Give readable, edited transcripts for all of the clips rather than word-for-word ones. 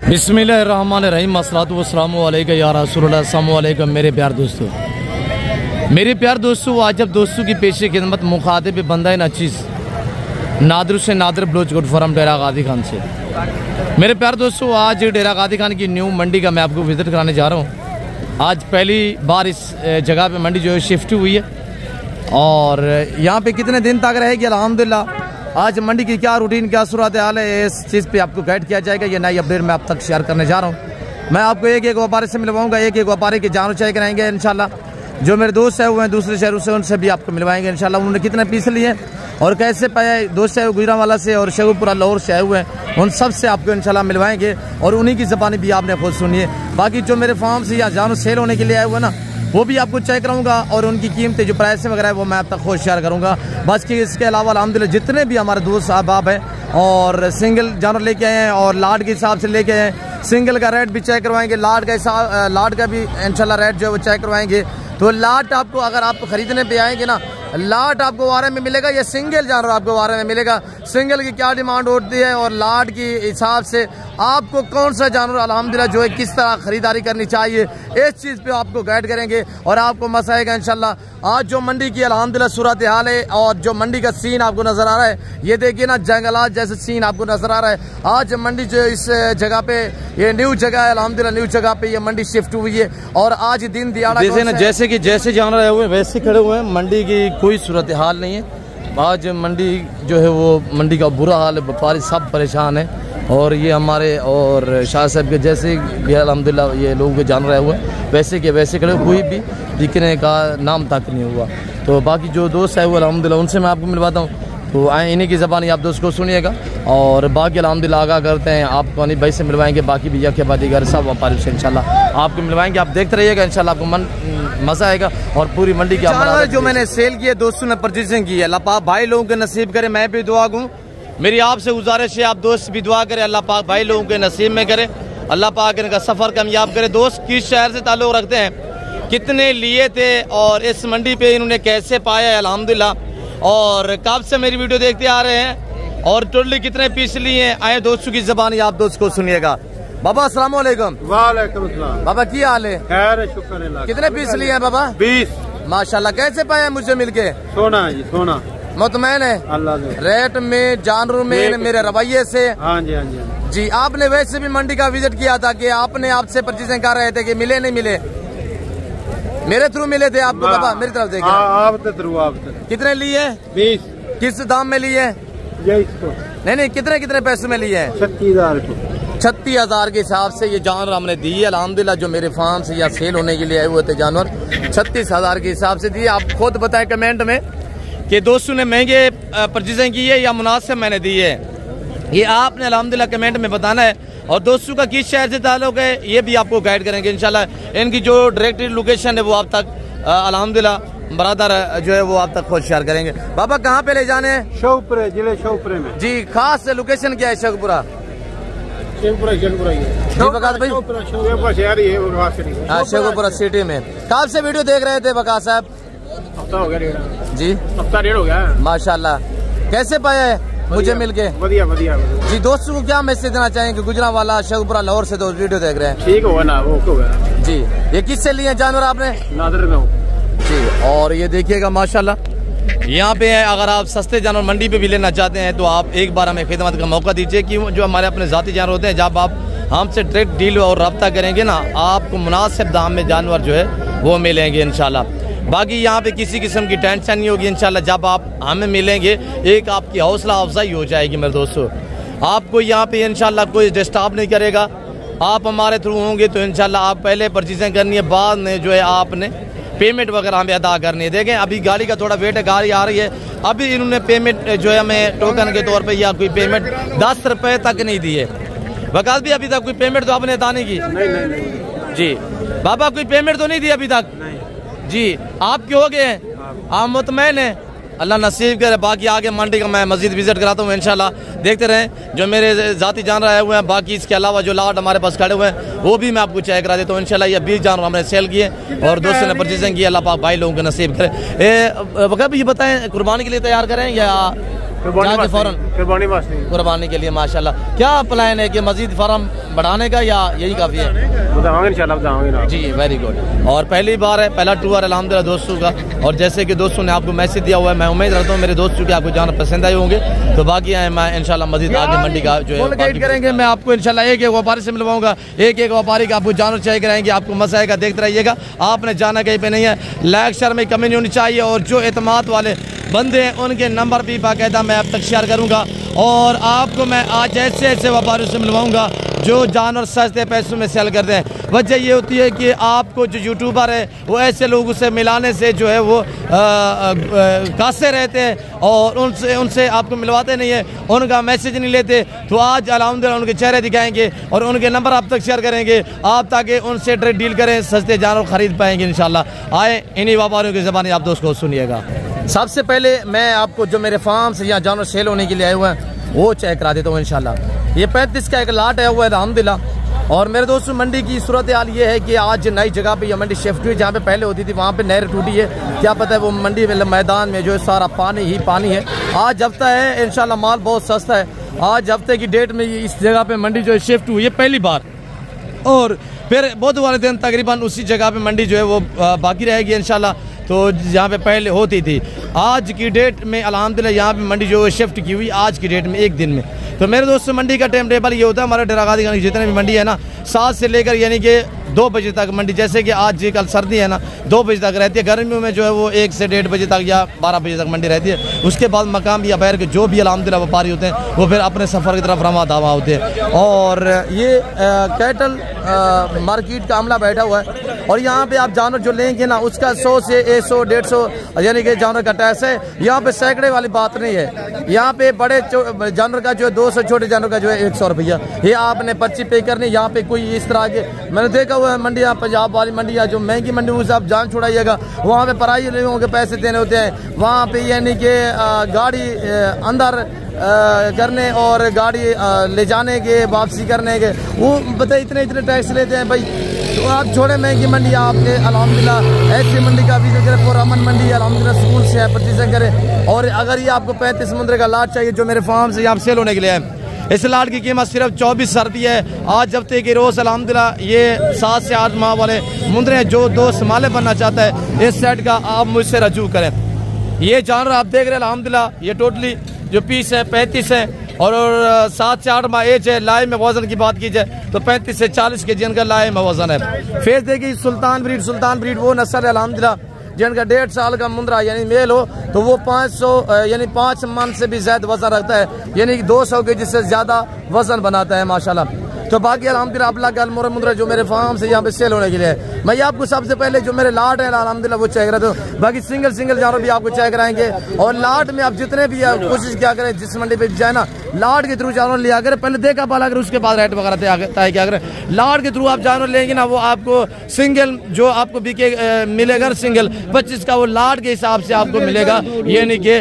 बिस्मिल्लाहिर्रहमानिर्रहीम अस्सलातु वस्सलामु अलैका या रसूलल्लाह। अस्सलामु अलैकुम मेरे प्यार दोस्तों, आज जब दोस्तों की पेशी खिदमत मुखातिब बंदा नाचीज़ नादर से नादर बलोच गुड फॉरम डेरा गादी खान से। मेरे प्यार दोस्तों, आज डेरा गादी खान की न्यू मंडी का मैं आपको विजिट कराने जा रहा हूँ। आज पहली बार इस जगह पे मंडी जो है शिफ्ट हुई है और यहाँ पे कितने दिन तक रहेगी अल्हम्दुलिल्लाह। आज मंडी की क्या रूटीन, क्या सूरत हाल है, इस चीज़ पे आपको गाइड किया जाएगा। ये नई अपडेट मैं आप तक शेयर करने जा रहा हूँ। मैं आपको एक एक व्यापारी से मिलवाऊंगा, एक एक व्यापारी की जान ऊँचाई कराएंगे इंशाल्लाह। जो मेरे दोस्त है वो हैं दूसरे शहरों से, उनसे भी आपको मिलवाएंगे इंशाल्लाह। उन्होंने कितने पीस लिए और कैसे पाए, दोस्त है गुजरांवाला से और शेखुपुरा लाहौर से आए हुए हैं, उन सब से आपको इंशाल्लाह मिलवाएंगे और उन्हीं की ज़बानी भी आपने खुद सुनी है। बाकी जो मेरे फार्म से या जानवर सेल होने के लिए आए हुए ना, वो भी आपको चेक कराऊंगा और उनकी कीमतें जो प्राइस वगैरह है वो मैं आप तक खुद शेयर करूंगा। बस कि इसके अलावा अल्हम्दुलिल्लाह जितने भी हमारे दोस्त अहबाब हैं और सिंगल जानवर लेके आए हैं और लाट के हिसाब से लेके आए हैं, सिंगल का रेट भी चेक करवाएंगे, लाट का भी इंशाल्लाह रेट जो है वो चेक करवाएंगे। तो लाट आपको अगर आप खरीदने पे आएंगे ना, लाट आपको वारे में मिलेगा या सिंगल जानवर आपको वारे में मिलेगा, सिंगल की क्या डिमांड होती है और लाट की हिसाब से आपको कौन सा जानवर अल्हम्दुलिल्लाह जो है किस तरह खरीदारी करनी चाहिए, इस चीज़ पे आपको गाइड करेंगे और आपको मजा आएगा इंशाल्लाह। आज जो मंडी की अल्हम्दुलिल्लाह सूरत हाल है और जो मंडी का सीन आपको नजर आ रहा है, ये देखिए ना जंगलात जैसे सीन आपको नजर आ रहा है। आज मंडी जो इस जगह पे, ये न्यू जगह है अल्हम्दुलिल्लाह, न्यू जगह पे ये मंडी शिफ्ट हुई है और आज दिन दिहाड़ा जैसे जानवर आए हुए वैसे खड़े हुए हैं। मंडी की कोई सूरत हाल नहीं है। आज मंडी जो है वो मंडी का बुरा हाल है, व्यापारी सब परेशान है और ये हमारे और शाह साहब के जैसे भी अल्हम्दुलिल्लाह ये लोगों के जानवर आए हुए हैं वैसे के वैसे खड़े, कोई भी दिखने का नाम तक नहीं हुआ। तो बाकी जो दोस्त है वो अल्हम्दुलिल्लाह उनसे मैं आपको मिलवाता हूँ, तो आए इन्हीं की ज़बानी आप दोस्त को सुनिएगा और बाकी अल्हम्दुलिल्लाह आगाह करते हैं आपको अनिल भाई से मिलवाएंगे, बाकी भी यके बादी घर सब व्यापारी से इंशाल्लाह आपको मिलवाएंगे। आप देखते रहिएगा इंशाल्लाह, आपको मज़ा आएगा और पूरी मंडी की जो मैंने सेल किए दोस्तों ने परचेजिंग की है, अल्लाह पाक भाई लोगों के नसीब करे। मैं भी दुआ दूँ, मेरी आपसे गुजारिश है आप दोस्त भी दुआ करें, अल्लाह पाक भाई लोगों के नसीब में करे, अल्लाह पाक इनका सफ़र कामयाब करे। दोस्त किस शहर से ताल्लुक़ रखते हैं, कितने लिए थे और इस मंडी पे इन्होंने कैसे पाया है अल्हम्दुलिल्लाह, और कब से मेरी वीडियो देखते आ रहे हैं और टोटली कितने पीस लिए हैं, आए दोस्तों की ज़बानी आप दोस्त को सुनिएगा। बाबा अस्सलाम वालेकुम। वालेकुम अस्सलाम। बाबा की हाल है? खैर शुक्र है। कितने पीस लिए हैं बाबा? 20 माशाल्लाह। कैसे पाया मुझे मिलके? सोना जी सोना, मुतमैन है अल्लाह रेट में, जानवर में, मेरे रवैये से। हाँ जी हाँ जी जी। आपने वैसे भी मंडी का विजिट किया था कि आपने आपसे परचेजिंग कर रहे थे कि मिले नहीं मिले? मेरे थ्रू मिले थे आपको बाबा, मेरी तरफ देखिए। आप थ्रू कितने लिए? 20। किस दाम में लिए? नहीं कितने पैसे में लिए? 36,000 के हिसाब से ये जानवर हमने दिए अल्हम्दुलिल्लाह। जो मेरे फार्म से या सेल होने के लिए आए हुए थे जानवर 36,000 के हिसाब से दिए। आप खुद बताएं कमेंट में कि दोस्तों ने महंगे परचेजिंग की है या मुनासिब मैंने दी है, ये आपने अल्हम्दुलिल्लाह कमेंट में बताना है। और दोस्तों का किस शहर से ताल्लुक़ है ये भी आपको गाइड करेंगे इंशाल्लाह। इनकी जो डायरेक्ट लोकेशन है वो आप तक अल्हम्दुलिल्लाह बरादर जो है वो आप तक खुद शेयर करेंगे। बाबा कहाँ पे ले जाने हैं? शेखुपुरा, जिले शेखुपुरा में जी। खास लोकेशन क्या है शेखुपुरा? शेखुपुरा सिटी में। कब से वीडियो देख रहे थे बका साहब? हफ्ता हो गया जी, हफ्ता डेढ़ हो गया माशाल्लाह। कैसे पाया है मुझे मिलके? बढ़िया बढ़िया जी। दोस्तों को क्या मैसेज देना चाहेंगे गुजरांवाला शेखुपुरा लाहौर से दोस्त वीडियो देख रहे हैं? ठीक होगा ना, वो होगा जी। ये किससे लिए जानवर आपने? नादर में जी। और ये देखिएगा माशाल्लाह यहाँ पे है, अगर आप सस्ते जानवर मंडी पे भी लेना चाहते हैं तो आप एक बार हमें खिदमत का मौका दीजिए कि जो हमारे अपने ज़ाती जानवर होते हैं, जब आप हमसे डायरेक्ट डील और रब्ता करेंगे ना, आपको मुनासिब दाम में जानवर जो है वो मिलेंगे इंशाल्लाह। बाकी यहाँ पे किसी किस्म की टेंशन नहीं होगी इंशाल्लाह। जब आप हमें मिलेंगे एक आपकी हौसला अफजाई हो जाएगी मेरे दोस्तों। आपको यहाँ पे इंशाल्लाह कोई डिस्टर्ब नहीं करेगा। आप हमारे थ्रू होंगे तो इंशाल्लाह आप पहले परचेजिंग करनी है, बाद में जो है आपने पेमेंट वगैरह हमें अदा करनी है। देखें अभी गाड़ी का थोड़ा वेट है, गाड़ी आ रही है, अभी इन्होंने पेमेंट जो है हमें टोकन के तौर पे या कोई पेमेंट 10 रुपये तक नहीं दी है। वकास भी अभी तक कोई पेमेंट तो आपने अदा नहीं की? नहीं जी। बाबा कोई पेमेंट तो नहीं दी अभी तक? नहीं जी। आप क्यों हो गए हैं? आप मुतमैन हैं? अल्लाह नसीब करे। बाकी आगे मंडी का मैं मजीद विजिट कराता हूँ इंशाल्लाह, देखते रहें। जो मेरे ज़ाती जानवर आए हुए हैं, बाकी इसके अलावा जो लाट हमारे पास खड़े हुए हैं वो भी मैं आपको चेक करा देता हूँ इंशाल्लाह। ये 20 जानवर हमने सेल किए और दोस्तों ने परचेजिंग की, अल्लाह पाक भाई लोगों को नसीब करे। ये बताएं कुर्बानी के लिए तैयार करें या कुर्बानी के लिए माशाल्लाह। क्या प्लान है कि मजीद फार्म बढ़ाने का या यही काफ़ी है? इंशाल्लाह जी वेरी गुड। और पहली बार है, पहला टूर अल्हम्दुलिल्लाह दोस्तों का। और जैसे कि दोस्तों ने आपको मैसेज दिया हुआ है, मैं उम्मीद रखता हूँ मेरे दोस्तों के आपको जानना पसंद आए होंगे। तो बाकी है मैं इंशाल्लाह मजीद आगे मंडी का जो है गाइड करेंगे। मैं आपको इंशाल्लाह एक एक व्यापारी से मिलवाऊंगा, एक एक व्यापारी का आपको जानवर चेक कराएंगे, आपको मजा आएगा, देखते रहिएगा। आपने जाना कहीं पे नहीं है, लाइक शेयर में कमी नहीं होनी चाहिए। और जो एतमाद वाले बंदे हैं उनके नंबर भी बाकायदा मैं अब तक शेयर करूँगा। और आपको मैं आज ऐसे ऐसे व्यापारियों से मिलवाऊँगा जो जानवर सस्ते पैसों में सेल करते हैं। वजह ये होती है कि आपको जो यूट्यूबर है वो ऐसे लोगों से मिलाने से जो है वो कासे रहते हैं और उनसे आपको मिलवाते नहीं है, उनका मैसेज नहीं लेते। तो आज अल्हम्दुलिल्लाह उनके चेहरे दिखाएंगे और उनके नंबर आप तक शेयर करेंगे आप, ताकि उनसे ट्रेड डील करें, सस्ते जानवर खरीद पाएंगे इंशाल्लाह। आए इन्हीं व्यापारियों की ज़बानी आप दोस्त को सुनिएगा। सबसे पहले मैं आपको जो मेरे फार्म से यहाँ जानवर सेल होने के लिए आए हुए हैं वो चेक करा देता हूँ इंशाल्लाह। ये 35 का एक लाट है हुआ है अल्हम्दुलिल्लाह। और मेरे दोस्तों मंडी की सूरत हाल ये है कि आज नई जगह पे ये मंडी शिफ्ट हुई, जहाँ पे पहले होती थी वहाँ पे नहर टूटी है। क्या पता है वो मंडी मैदान में जो है सारा पानी ही पानी है। आज हफ्ता है इंशाल्लाह माल बहुत सस्ता है। आज हफ्ते की डेट में इस जगह पे मंडी जो है शिफ्ट हुई है पहली बार। और फिर बुध वाले दिन तकरीबन उसी जगह पे मंडी जो है वो बाकी रहेगी इंशाल्लाह। तो जहाँ पे पहले होती थी आज की डेट में अल्हम्दुलिल्लाह यहाँ पे मंडी जो है शिफ्ट की हुई आज की डेट में एक दिन में। तो मेरे दोस्तों मंडी का टाइम टेबल ये होता है, हमारे डेरा गादी खान की जितने भी मंडी है ना 7 से लेकर यानी कि 2 बजे तक मंडी, जैसे कि आज कल सर्दी है ना 2 बजे तक रहती है। गर्मियों में जो है वो 1 से 1:30 बजे तक या 12 बजे तक मंडी रहती है। उसके बाद मकाम या बैर के जो भी अल्हम्दुलिल्लाह व्यापारी होते हैं वो फिर अपने सफ़र की तरफ रवा दावा होते हैं। और ये कैटल मार्केट का अमला बैठा हुआ है। और यहाँ पे आप जानवर जो लेंगे ना उसका 100 से 100 150 यानी कि जानवर का टैक्स है। यहाँ पे सैकड़े वाली बात नहीं है। यहाँ पे बड़े जानवर का जो है 200, छोटे जानवर का जो है 100 रुपया ये आपने पर्ची पे करनी। यहाँ पे कोई इस तरह के मैंने देखा हुआ है मंडियाँ, पंजाब वाली मंडियाँ जो महंगी मंडी उनसे आप जान छुड़ाइएगा, वहाँ पे पराई लोगों के पैसे देने होते हैं। वहाँ पे यानी कि गाड़ी अंदर करने और गाड़ी ले जाने के वापसी करने के वो बताइए इतने टैक्स लेते हैं भाई। तो आप छोड़े महंगी मंडी आपके अल्हम्दुलिल्लाह ऐसी मंडी का विजिट करें। पुरअमन मंडी अल्हम्दुलिल्लाह स्कूल से है, परचेजिंग करें। और अगर ये आपको 35 मुंद्रे का लाट चाहिए जो मेरे फार्म से यहाँ सेल होने के लिए है, इस लाट की कीमत सिर्फ 24 की है। आज हफ्ते के रोज़ अल्हम्दुलिल्लाह ये 7 से 8 माह वाले मुंद्रे हैं जो 2 समाले बनना चाहता है इस सेट का आप मुझसे रजू करें। ये जानवर आप देख रहे हैं अल्हम्दुलिल्लाह ये टोटली जो पीस है 35 है। और 7 से 8 माह एज है। लाए में वजन की बात की जाए तो 35 से 40 के जिनका लाए में वजन है। फेस देखिए सुल्तान ब्रीड वो नस्ल है अल्हम्दुलिल्लाह जिनका 1.5 साल का मुंद्रा यानी मेल हो तो वो 500 यानी 5 मन से भी ज्यादा वजन रखता है, यानी कि 200 के जिससे ज्यादा वजन बनाता है माशाल्लाह। तो बाकी अल्हम्दुलिल्लाह अल्लाह का अलमोर मुंद्रा जो मेरे फार्म से यहाँ पे सेल होने के लिए है। मैं आपको सबसे पहले जो मेरे लाट है अल्हम्दुलिल्लाह वो चेक करा दूँ। बाकी सिंगल जानवर भी आपको चेक कराएंगे। और लाट में आप जितने भी कोशिश क्या करें जिस मंडी पे जाए ना लाट के थ्रू जानवर लिया करें, पहले देखा पाला करें उसके बाद रेट वगैरह तय क्या करें। लाट के थ्रू आप जानवर लेंगे ना वो आपको सिंगल जो आपको बिके मिलेगा सिंगल 25 का वो लाट के हिसाब से आपको मिलेगा, यानी कि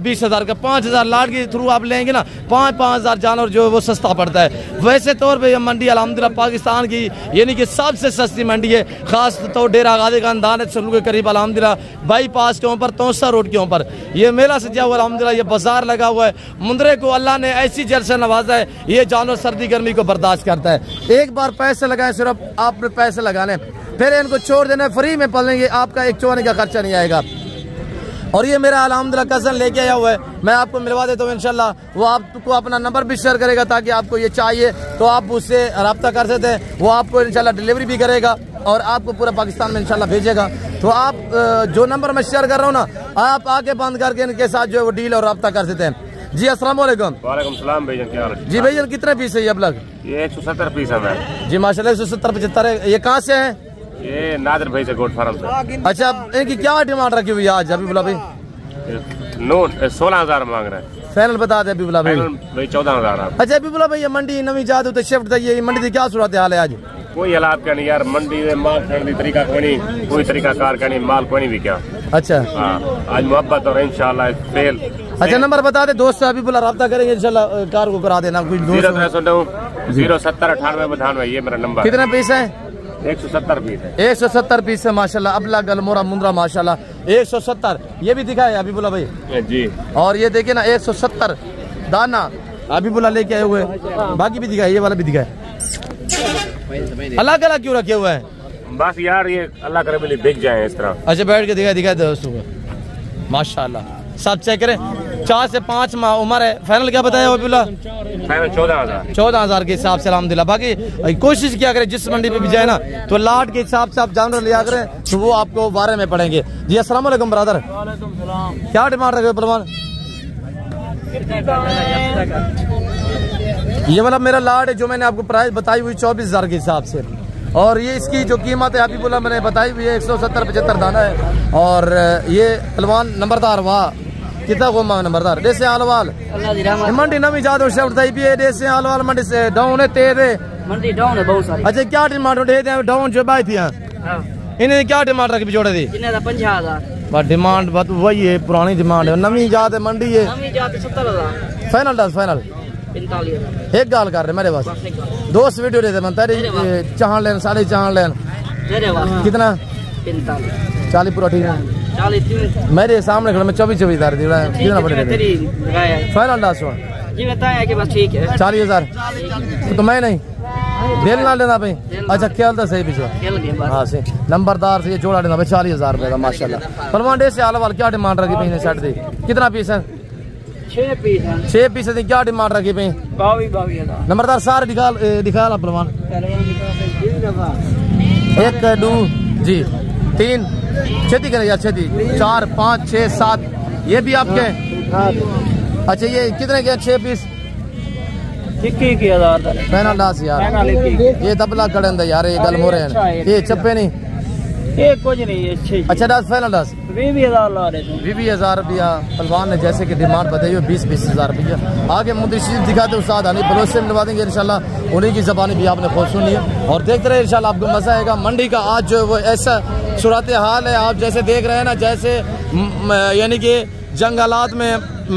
20,000 का 5,000 लाट के थ्रू आप लेंगे ना 5,000 जानवर जो है वो सस्ता पड़ता है। वैसे तौर पे ये मंडी अल्हम्दुलिल्लाह पाकिस्तान की यानी कि सबसे सस्ती मंडी है। खास तौर डेरा गादी खान दानत सलू के करीब अल्हम्दुलिल्लाह बाईपास के ऊपर तोसा रोड के ऊपर ये मेला सजा हुआ अल्हम्दुलिल्लाह। ये बाजार लगा हुआ है। मुंद्रे को अल्लाह ने ऐसी जल से नवाजा है ये जानवर सर्दी गर्मी को बर्दाश्त करता है। एक बार पैसे लगाए सिर्फ आपने पैसे लगाने फिर इनको छोड़ देना फ्री में पलेंगे, आपका एक चोने का खर्चा नहीं आएगा। और ये मेरा अल्हम्दुलिल्लाह कज़न लेके आया हुआ है, मैं आपको मिलवा देता हूँ इंशाल्लाह। वो आपको अपना नंबर भी शेयर करेगा ताकि आपको ये चाहिए तो आप उससे रब्ता कर सकते हैं। वो आपको इंशाल्लाह डिलीवरी भी करेगा और आपको पूरा पाकिस्तान में इंशाल्लाह भेजेगा। तो आप जो नंबर मैं शेयर कर रहा हूँ ना आप आके बंद करके इनके साथ जो है वो डील और रब्ता कर सकते हैं। जी अस्सलाम वालेकुम। वालेकुम सलाम भाईजान, क्या हाल है? जी भाईजान कितने पीस है ये अब लग? ये 170 पीस है जी माशाल्लाह 170-75 है। ये कहाँ से है? ये नादर भाई से गोट फार्म से। अच्छा इनकी क्या डिमांड रखी हुई है आज अभी बुला भाई? नोट 16,000 मांग रहे हैं। फाइनल बता दे अभी बुला भाई। भाई 14,000। अच्छा अभी बुला भाई ये मंडी नवी जादू तो शिफ्ट था ये मंडी की क्या सूरत हाल है आज? कोई हालात का नहीं यार, मंडी में माल खरीदने तरीका कोई तरीका कार का नहीं, माल कोई नहीं भी क्या। अच्छा हाँ आज मोहब्बत और इंशाल्लाह फेल। अच्छा नंबर बता दे दोस्त से अभी बुला रब्ता करेंगे इंशाल्लाह कार को करा देना। 070 98 92 ये मेरा नंबर। कितना पीस है? 170 पीस है। 170 पीस है माशाल्लाह। अबला गलमोरा मुंद्रा माशाल्लाह 170। ये भी दिखा है अभी बोला भाई जी। और ये देखिए ना 170 दाना अभी बोला लेके आए हुए। बाकी भी दिखाए, ये वाला भी दिखाए। अलग अलग क्यों रखे हुए हैं? बस यार ये अल्लाह करे बिल्ली बिक जाए इस तरह। अच्छा बैठ के दिखाए दोस्तों को माशाल्लाह। सब चेक करें। 4 से 5 माह उम्र है। फाइनल क्या बताया अबीबुल्ला? फाइनल 14,000। 14,000 के हिसाब से अल्हम्दुलिल्लाह। बाकी कोशिश किया करें जिस मंडी पे भी जाए ना तो लाट के हिसाब से आप जानवर लिया करें तो वो आपको 12 में पड़ेंगे। जी अस्सलाम वालेकुम ब्रदर। क्या डिमांड रखे पहलवान? ये वाला मेरा लाट है जो मैंने आपको प्राइस बताई हुई 24,000 के हिसाब से। और ये इसकी जो कीमत है अभी बोला मैंने बताई हुई है 170-75 दाना है। और ये पहलवान नंबरदार वाह कितना को मांग नंबरदार देसे आलवाल मंडी नवी जादो शब्द भी है देसे आलवाल मंडी से डाउन है तेज है मंडी डाउन है बहुत सारी। अच्छा क्या डिमांड दे दे डाउन जो बाई थी इन्हें क्या डिमांड रखी जोड़े दी? इन्हें 50,000 बस डिमांड बात वही है पुरानी डिमांड है। नवी जात है मंडी है। नवी जात 70,000 फाइनल 10 फाइनल 45,000 एक गाल कर रहे मेरे पास दोस्त वीडियो देते मन तेरी चाहन लेन साढ़े चाहन लेन कितना 45 40 पूरा ठीक है 40 मेरे सामने खड़ा मैं 24,000 कितना पड़ेगा? फाइनल 10 जी बताया कि बस ठीक है 40,000 तो मैं नहीं दिल ना लेना भाई। अच्छा खेल तो सही पीछे हाँ से नंबरदार से ये जोड़ा लेना भाई 40,000 रुपए का माशाल्लाह। पहलवान डे से आलवाल क्या डिमांड रखी भाई ने सेट दी? कितना पीस है? 6 पीस है। 6 पीस है। क्या डिमांड रखी भाई? 22,000 नंबरदार सारे दिखा ला पहलवान 1 2 जी 3 छेती करें यार छेती 4 5 6 7 ये भी आपके। अच्छा ये कितने के 6 पीस? 21,000 फाइनल 10 यार। ये तबला कड़न यार ये गल मोरे हैं ये चप्पे नहीं ये कुछ नहीं है। अच्छा 10 फाइनल 10 20,000 ला रहे थे 20,000 रुपया पहलवान ने जैसे कि डिमांड बताई हो 20-20,000 रुपया। आगे मुद्दशीर दिखाते उस्ताद हनी बलोच से मिलवा देंगे इंशाल्लाह। उन्हीं की ज़बानी भी आपने खुद सुनी है और देखते रहे इंशाल्लाह आपको मजा आएगा। मंडी का आज जो वो ऐसा सूरत हाल है आप जैसे देख रहे हैं ना जैसे यानी कि जंगलात में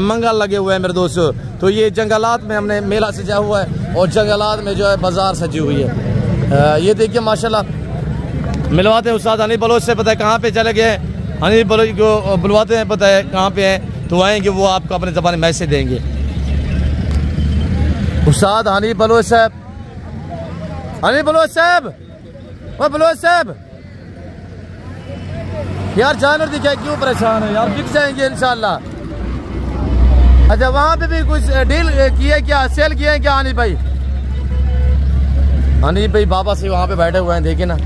मंगल लगे हुए हैं मेरे दोस्तों। तो ये जंगलात में हमने मेला सजा हुआ है और जंगलात में जो है बाजार सजी हुई है। ये देखिए माशाल्लाह मिलवाते हैं उस्ताद हनी बलोच से। पता है कहाँ पे चले गए हनी बलोच को बुलवाते हैं पता है कहाँ पे हैं तो आएंगे वो आपको अपने ज़बानी मैसेज देंगे। उस्ताद हनी बलोच साहब हनी बलोच साहब वो बलोच साहब यार जानवर दिखाए क्यों परेशान है यार बिक जाएंगे इंशाल्लाह। अच्छा वहाँ पे भी कुछ डील किए क्या सेल किए हैं क्या हनी भाई? हनी भाई बाबा से वहाँ पे बैठे हुए हैं देखिए ना।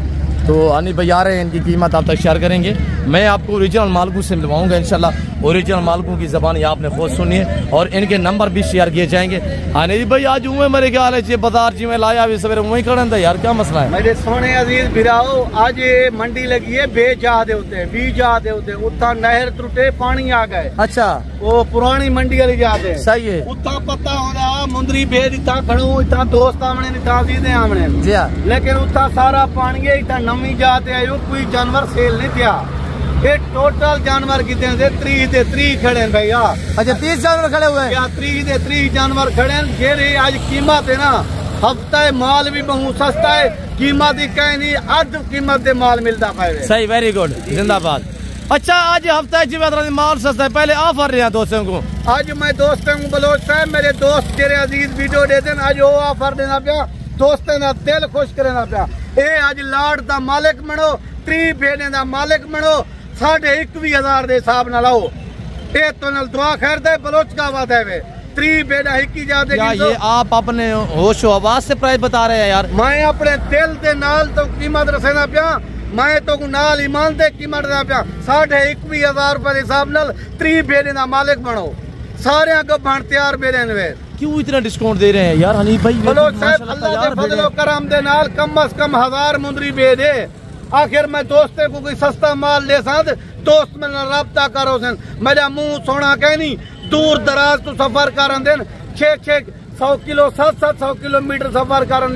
तो हनी भाई आ रहे हैं इनकी कीमत आप तक शेयर करेंगे। मैं आपको ओरिजिनल मालकों से मिलवाऊंगा इंशाल्लाह। ओरिजिनल मालकों की ज़बानी आपने खुद सुनी है और इनके नंबर भी शेयर किए जाएंगे। हनी भाई आज हुए मेरे ख्याल है बाजार जी में लाया भी सवेरे वहीं खड़े था यार क्या मसला है? मेरे सोने अजीज भिराओ आज ये मंडी लगी है बेचाहते होते बीज जाते होते उत्था नहर टूटे पानी आ गए। अच्छा वो पुरानी मंडी वाली जाते सही है। उत्था पता हो रहा मुंदरी बेद इतना खड़ू इतना दोस्त आमने इतना सीधे आमने जी हाँ। लेकिन उत्था सारा पानी है इतना नमी जाते आयो कोई जानवर सेल नहीं थिया। ये टोटल जानवर कितने थे 30 खड़े भैया। अच्छा 30 जानवर खड़े हुए हैं? 30 जानवर खड़े जेरे आज कीमत है ना हफ्ता है माल भी बहुत सस्ता है कीमत ही कहीं नहीं अध कीमत दे माल मिलता है। सही वेरी गुड जिंदाबाद। अच्छा आज हफ्ता है जिम्मेदार माल सस्ता है पहले ऑफर रहे दोस्तों को। आज मैं दोस्तों को बलोच साहब मेरे दोस्त तेरे अजीज वीडियो दे देन आज वो ऑफर देना पिया दोस्तों ना दिल खुश करना पिया। ए आज लाड दा मालिक बनो 3 बेड़े दा मालिक बनो 21,000 दे हिसाब ना लाओ ए तो नल दुआ खैर दे बलोच का बात है वे 3 बेड़ा हिकी जा दे। ये आप अपने होशो आवाज से प्राइस बता रहे हैं यार? मैं अपने दिल दे नाल तो कीमत रसेना पिया मैं तो नाल ईमान दे कीमत देना पिया 21,000 रुपए हिसाब नाल 3 बेड़े दा मालिक बनो सारे को बन तैयार बेड़े ने। क्यों इतना डिस्काउंट दे रहे हैं यार हनी भाई? बलोच साहब अल्लाह दे फजलो करम दे नाल कम से कम 1000 मुंदरी बे दे। आखिर मैं दोस्ते को कोई सस्ता माल ले सा दोस्त में रब्ता करो सन मेरा मुंह सोना कह नहीं दूर दराज तो सफर कर देन 600 किलो 700 किलोमीटर सफर कर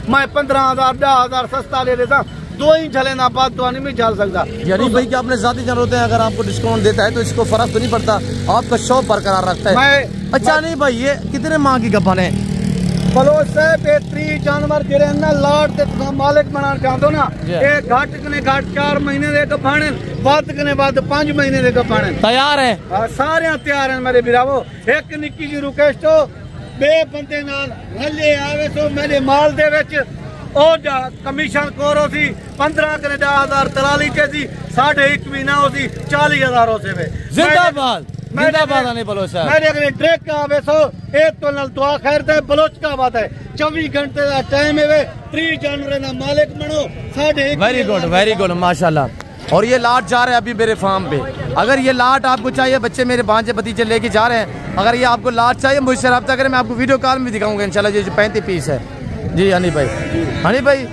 मैं 15,000 10,000 सस्ता ले लेता 2 ही चले ना बात तो नहीं चल सकता। यानी भाई कि अपने जाती जन होते हैं अगर आपको डिस्काउंट देता है तो इसको फर्क तो नहीं पड़ता आपका शौक बरकरार रखता है। अच्छा नहीं भाई ये कितने माह की गपन है? बलोच साहब ये 3 जानवर जेरे ना लाट ते तुम मालिक बनाना चाहते हो ना, ये घट कने घट 4 महीने दे कपाने, वध कने वध 5 महीने दे कपाने। तैयार है सारे तैयार हैं मेरे बिरावो। एक निक्की जी रिक्वेस्ट हो, बे बंदे नाल हल्ले आवे तो मेरे माल दे विच ओ कमीशन कोरो सी 15 कने 10,000 दलाली चे सी, 1.5 महीना हो सी 40,000 हो से वे। जिंदाबाद जिंदाबाद आने बलोच साहब। मेरे अगले ट्रैक का आवे सो एक तो नल दुआ खैर ते बलोच का बात है। 24 घंटे का टाइम है वे, 3 जानवर ना मालिक बनो 1.5। वेरी गुड माशाल्लाह। और ये लाट जा रहे हैं अभी मेरे फार्म पे। अगर ये लाट आपको चाहिए, बच्चे मेरे भांजे भतीजे लेके जा रहे हैं, अगर ये आपको लाट चाहिए मुझसे रब्ता करें, मैं आपको वीडियो कॉल में दिखाऊंगा इंशाल्लाह। ये 35 पीस है जी हनी भाई। हनी भाई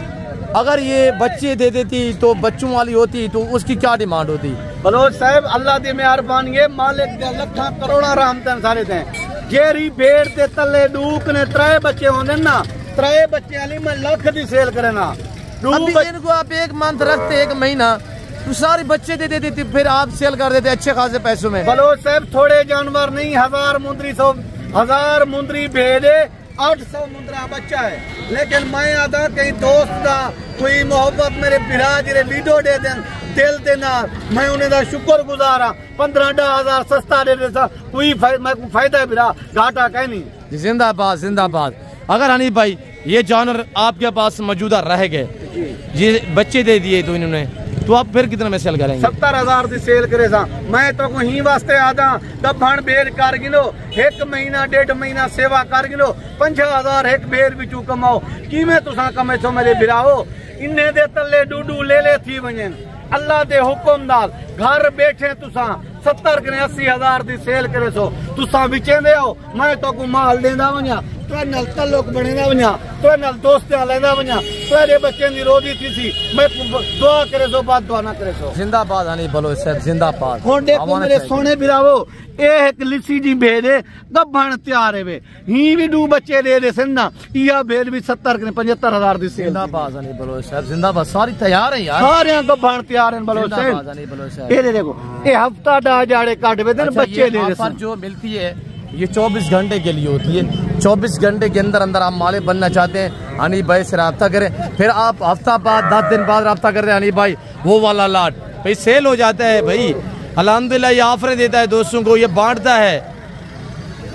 अगर ये बच्चे दे देती तो बच्चों वाली होती तो उसकी क्या डिमांड होती? बलोच साहब अल्लाह दी मेहरबानी है, मालिक दे लखा करोड़ा रहमतन सारे दे। जेरी भेड़ ते तले डूक ने 3 बच्चे होने ना, 3 बच्चे वाली मैं लाख दी सेल करे ना। अभी इनको आप 1 मंथ रखते, 1 महीना तो सारे बच्चे दे देते, फिर आप सेल कर देते अच्छे खासे पैसों में। बलोच साहब थोड़े जानवर नहीं, 1000 मुंदरी 1000 मुंदरी भेड़े 800 मुंदरा बच्चा है। लेकिन मैं आदा कहीं दोस्त का कोई मोहब्बत मेरे बिराज रे वीडियो दे दें दिल दे ना, मैं उन्हें दा शुक्र गुजार हाँ। 15-10,000 सस्ता दे देता कोई फायदा बिरा घाटा कहीं नहीं। जिंदाबाद जिंदाबाद। अगर हनी भाई ये जानवर आपके पास मौजूदा रह गए, ये बच्चे दे दिए तो इन्होंने, तो आप फिर कितने में सेल करेंगे? 70,000 की सेल करे सा। मैं तो ही वास्ते आदा दबण बेर कर गिनो, 1 महीना 1.5 महीना सेवा कर गिनो, 50,000 एक बेर बिचू कमाओ। कि मैं तुसा कमे सो मेरे बिराओ, इन्हें दे तले डूडू ले थी वजन अल्लाह दे हुक्म नाल घर बैठे तुसा 70 कने 80,000 की सेल करे सो तुसा बिचेंदे हो। मैं तो को माल देंदा वजा, तो नल तल्लुक बनेदा वजा, तो नल दोस्तियां लेंदा वजा, तेरे बच्चे दी रोजी थी सी। मैं दुआ करे सो बात दुआ ना करे सो। जिंदाबाद हनी बलोच साहब जिंदाबाद। हुन देखो मेरे सोने बिरावो, ए एक लिसी जी भेड़े गब्बण तैयार है वे, ही भी 2 बच्चे दे दे सन ना, या भेड़ भी 70 कने 75,000 दी सेल। जिंदाबाद हनी बलोच साहब जिंदाबाद। सारी तैयार है यार, सारे गब्बण तैयार हैं बलोच साहब। ये देखो ये हफ्ता 10 जाड़े काट वे बच्चे दे दे। जो मिलती है ये 24 घंटे के लिए होती है। 24 घंटे के अंदर अंदर आप मालिक बनना चाहते हैं, हनी भाई से रब्ता करें, फिर आप हफ्ता बाद 10 दिन बाद रब्ता करते हैं हनी भाई, वो वाला लाट भाई सेल हो जाता है भाई। अल्हम्दुलिल्लाह ये ऑफर देता है दोस्तों को, ये बांटता है।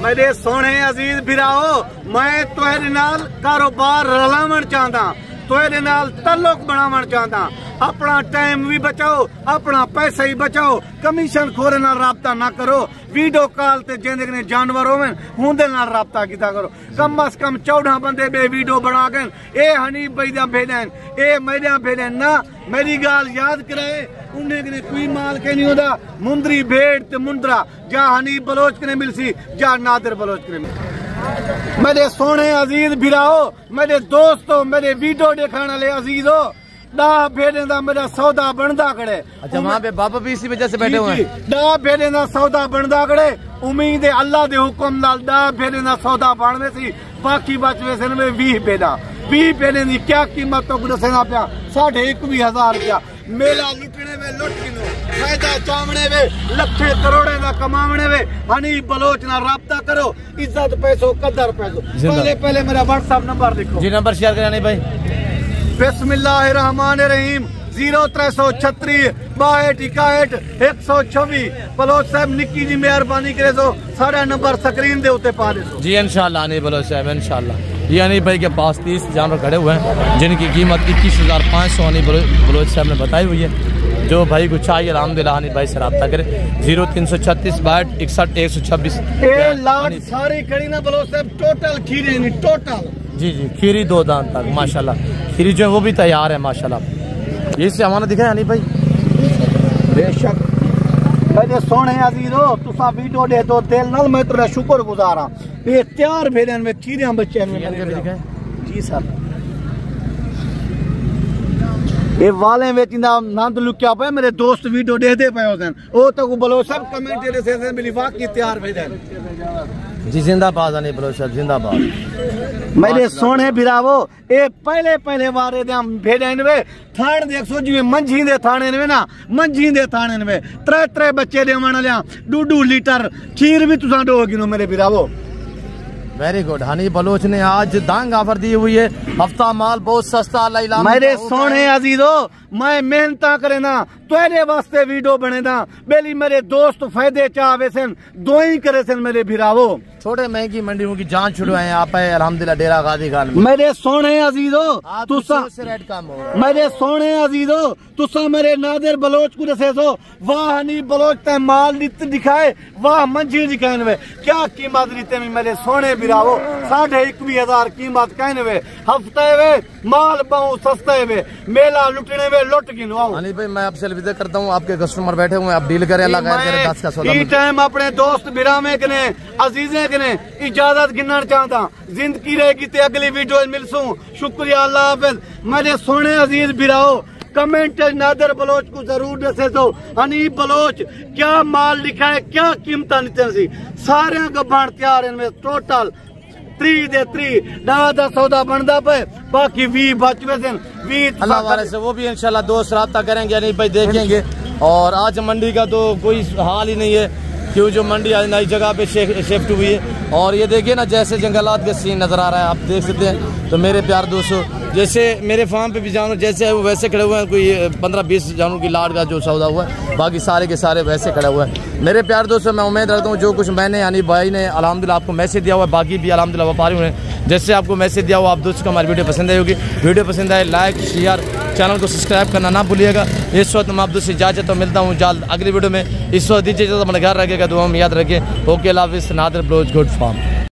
मेरे सोने अजीज बिराओ, मैं तुहारे नाल कारोबार रलावण चाहता, तुहारे नाल तल्लुक बनावण चाहता। अपना टाइम भी बचाओ, अपना पैसा ही बचाओ, कमीशन खोरे नाल राबता ना करो। वीडियो कॉल ते जिंदगी जानवर होवे हुंदे नाल राबता कीता करो। कम अज कम 14 बंदे बे वीडियो बना के ए हनी भाई दा भेजन, ए मेरा भेजन ना। मेरी गाल याद कराए, उन्हें कने कोई माल के नहीं होता। मुंदरी भेड़ ते मुंदरा जा हनी बलोच कने मिलसी, जा नादिर बलोच कने मिलसी। मेरे सोने अजीज बिराओ, मेरे दोस्तों, मेरे वीडियो देखने वाले अजीजो, 10 भेड़े दा मेरा सौदा बनदा खड़े। अच्छा वहाँ पे बाबा भी इसी वजह से बैठे हुए हैं। 10 भेड़े दा सौदा बनदा खड़े, उम्मीद है अल्लाह दे हुक्म नाल 10 भेड़े दा सौदा बनवे सी, बाकी बचवे सन में 20 भेड़ा। 20 भेड़े दी क्या कीमत तो दसना पिया, 21,000 रुपया। मेला लुटने में लुट गिनो, फायदा चावने वे, लखे करोड़े दा कमावने वे। हनी बलोच ना राब्ता करो, इज्जत पैसो कदर पैसो। पहले मेरा व्हाट्सएप नंबर लिखो जी, नंबर शेयर करें भाई। बिस्मिल्लाहिर्रहमानिर्रहीम 0336 62 124। बलोच साहब निक्की जी मेहरबानी करे सो सारा नंबर स्क्रीन दे उत्ते पा दे जी इंशाल्लाह। हनी बलोच साहब इंशाल्लाह। ये हनी भाई के पास 30 जानवर खड़े हुए हैं जिनकी कीमत 21,500 हनी बलोच साहब ने बताई हुई है। जो भाई को चाहिए अल्हम्दुलिल्लाह हनी भाई से रब्ता करे 0336 62 61 126। ए लाट सारी खड़ी ना बलोच साहब, टोटल खीरे नहीं टोटल। जी जी, खीरी 2 दांत तक माशाल्लाह। खीरी जो है वो भी तैयार है माशाल्लाह। ये इससे हमारा दिखा है हनी भाई बेशक। मेरे सोने अजीजो, तुसा वीडियो दे दो दिल नाल, मैं तेरा शुक्र गुजार हां। ये तैयार भेड़न में खीरियां बच्चे में जी सर। ये वाले में नंद लुक्या पे मेरे दोस्त वीडियो देखते पे होसन, ओ तो बोलो सब कमेंट दे से मिली वाकई तैयार भेड़न जी। जिंदाबाद हनी बलोच साहब जिंदाबाद। मेरे सोने बिरावो, ए पहले वारे दे भेड़न वे थान देख सो जी मंझी दे थाने ने ना, मंझी दे थाने में 3 बच्चे दे मन लिया 2 लीटर खीर भी तुसा दो गिनो मेरे बिरावो। Very good. हनी बलोच ने आज दांग ऑफर दी हुई है, हफ्ता माल बहुत सस्ता। अल्लाह मेरे सोने अजीजो, मैं मेहनत करे ना तेरे वास्ते वीडियो बने ना, बेली मेरे दोस्त फायदे चाहे सन दो ही करे सन मेरे भिरावो। छोटे महंगी मंडियों की जान छुड़वाए आप है अल्हम्दुलिल्लाह डेरा गाजी खान में। मेरे सोने अजीजो तुसा रेट कम हो, मेरे सोने अजीजो तुसा मेरे नादिर बलोच को दसे सो, वाह हनी बलोच ते माल नित दिखाए, वाह मंजी दिखाए वे क्या कीमत रीते में मेरे सोने बिरावो 21,000 कीमत कहने वे, हफ्ते वे माल बहु सस्ते वे, मेला लुटने वे लुट गिनवाओ। हनी भाई मैं आपसे अलविदा करता हूँ, आपके कस्टमर बैठे हुए आप डील करें। अल्लाह का 10 का सौदा टाइम अपने दोस्त बिरामे के ने अजीजे के ने इजाजत गिनना चाहता, जिंदगी रहेगी ते अगली वीडियो मिलसूं। शुक्रिया, अल्लाह हाफिज। मेरे सोने अजीज बिराओ कमेंट नादर बलोच को जरूर दसे तो हनी बलोच क्या माल लिखा है, क्या कीमत नीते सी सारे गब्बान तैयार इनमें टोटल 3 दे 3 दा सौदा बनता पे, बाकी 20 बचवे सन 20 अल्लाह वाले से वो भी इंशाल्लाह दोस्त राब्ता करेंगे। यानी भाई देखेंगे। और आज मंडी का तो कोई हाल ही नहीं है, क्यों जो मंडी आज नई जगह पे शिफ्ट हुई है। और ये देखिए ना जैसे जंगलात के सीन नजर आ रहा है, आप देख सकते हैं। तो मेरे प्यार दोस्तों, जैसे मेरे फार्म पे भी जानवर जैसे है वो वैसे खड़े हुए हैं, कोई 15-20 जानवर की लाट का जो सौदा हुआ है, बाकी सारे के सारे वैसे खड़े हुए हैं। मेरे प्यार दोस्तों, मैं उम्मीद रखता हूँ जो कुछ मैंने यानी भाई ने अल्हम्दुलिल्लाह आपको मैसेज दिया हुआ है, बाकी भी अल्हम्दुलिल्लाह व्यापारियों ने जैसे आपको मैसेज दिया हुआ, आप दोस्तों को हमारी वीडियो पसंद आई होगी। वीडियो पसंद आए लाइक शेयर, चैनल को सब्सक्राइब करना ना भूलिएगा। इस वक्त मैं आप दोस्तों से इजाजत तो मिलता हूँ जल्द अगली वीडियो में। इस वक्त दीजिए अपना घर रखेगा, दुआ में याद रखें। ओके, अल्लाह हाफिज़। Nadir Baloch good farm.